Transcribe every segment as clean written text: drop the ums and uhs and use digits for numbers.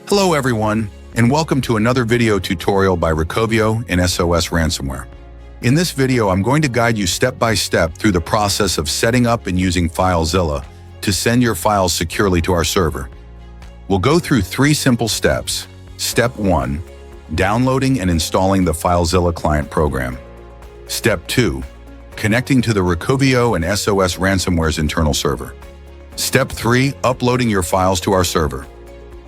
Hello everyone, and welcome to another video tutorial by RECOVEO and SOS Ransomware. In this video, I'm going to guide you step by step through the process of setting up and using FileZilla to send your files securely to our server. We'll go through 3 simple steps. Step 1, downloading and installing the FileZilla client program. Step 2, connecting to the RECOVEO and SOS Ransomware's internal server. Step 3, uploading your files to our server.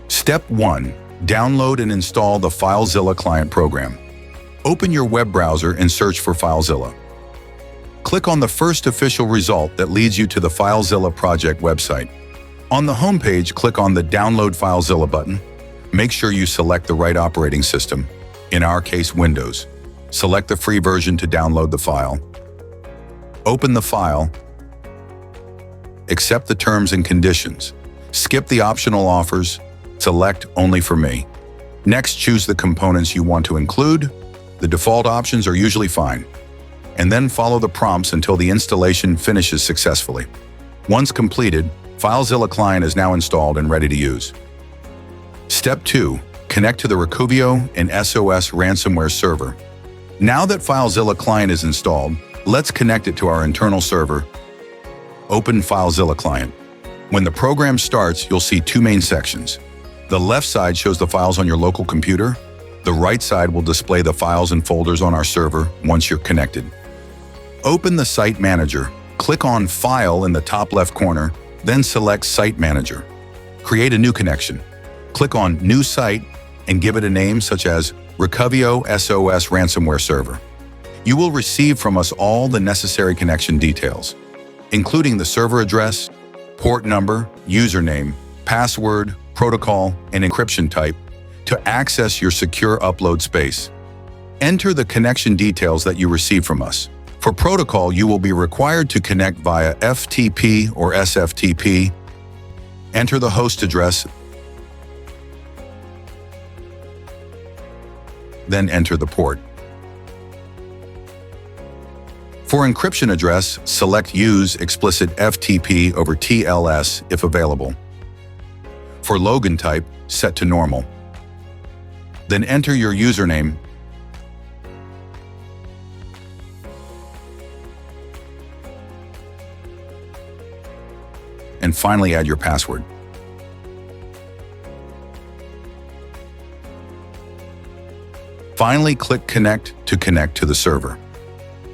Step 1, download and install the FileZilla client program. Open your web browser and search for FileZilla. Click on the first official result that leads you to the FileZilla project website. On the home page, click on the Download FileZilla button. Make sure you select the right operating system, in our case Windows. Select the free version to download the file. Open the file. Accept the terms and conditions. Skip the optional offers. Select Only for Me. Next, choose the components you want to include. The default options are usually fine. And then follow the prompts until the installation finishes successfully. Once completed, FileZilla client is now installed and ready to use. Step 2, connect to the RECOVEO and SOS Ransomware server. Now that FileZilla client is installed, let's connect it to our internal server. Open FileZilla client. When the program starts, you'll see 2 main sections. The left side shows the files on your local computer. The right side will display the files and folders on our server once you're connected. Open the Site Manager. Click on File in the top left corner, then select Site Manager. Create a new connection. Click on New Site and give it a name such as RECOVEO SOS Ransomware Server. You will receive from us all the necessary connection details, including the server address, port number, username, password, protocol, and encryption type to access your secure upload space. Enter the connection details that you receive from us. For protocol, you will be required to connect via FTP or SFTP. Enter the host address, then enter the port. For encryption address, select Use explicit FTP over TLS if available. For login type, set to normal. Then enter your username. And finally add your password. Finally, click Connect to connect to the server.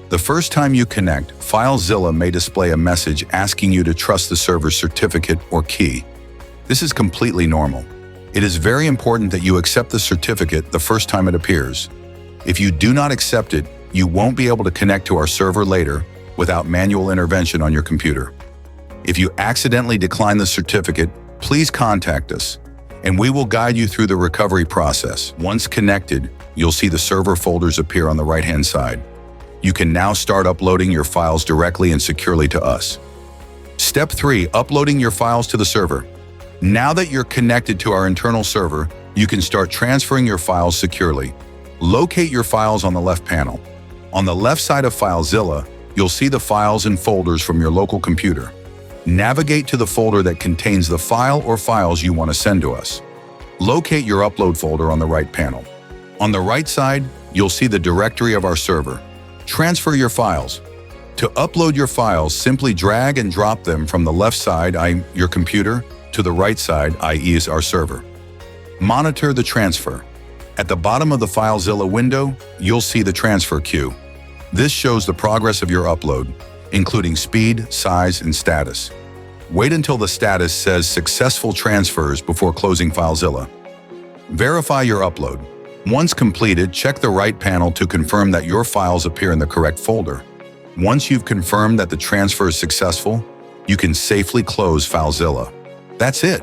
The first time you connect, FileZilla may display a message asking you to trust the server's certificate or key. This is completely normal. It is very important that you accept the certificate the first time it appears. If you do not accept it, you won't be able to connect to our server later without manual intervention on your computer. If you accidentally decline the certificate, please contact us, and we will guide you through the recovery process. Once connected, you'll see the server folders appear on the right-hand side. You can now start uploading your files directly and securely to us. Step 3, uploading your files to the server. Now that you're connected to our internal server, you can start transferring your files securely. Locate your files on the left panel. On the left side of FileZilla, you'll see the files and folders from your local computer. Navigate to the folder that contains the file or files you want to send to us. Locate your upload folder on the right panel. On the right side, you'll see the directory of our server. Transfer your files. To upload your files, simply drag and drop them from the left side, i.e. your computer, to the right side, i.e. our server. Monitor the transfer. At the bottom of the FileZilla window, you'll see the transfer queue. This shows the progress of your upload, including speed, size, and status. Wait until the status says Successful Transfers before closing FileZilla. Verify your upload. Once completed, check the right panel to confirm that your files appear in the correct folder. Once you've confirmed that the transfer is successful, you can safely close FileZilla. That's it.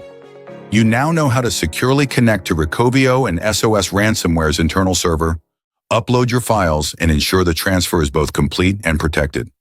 You now know how to securely connect to RECOVEO and SOS Ransomware's internal server, upload your files, and ensure the transfer is both complete and protected.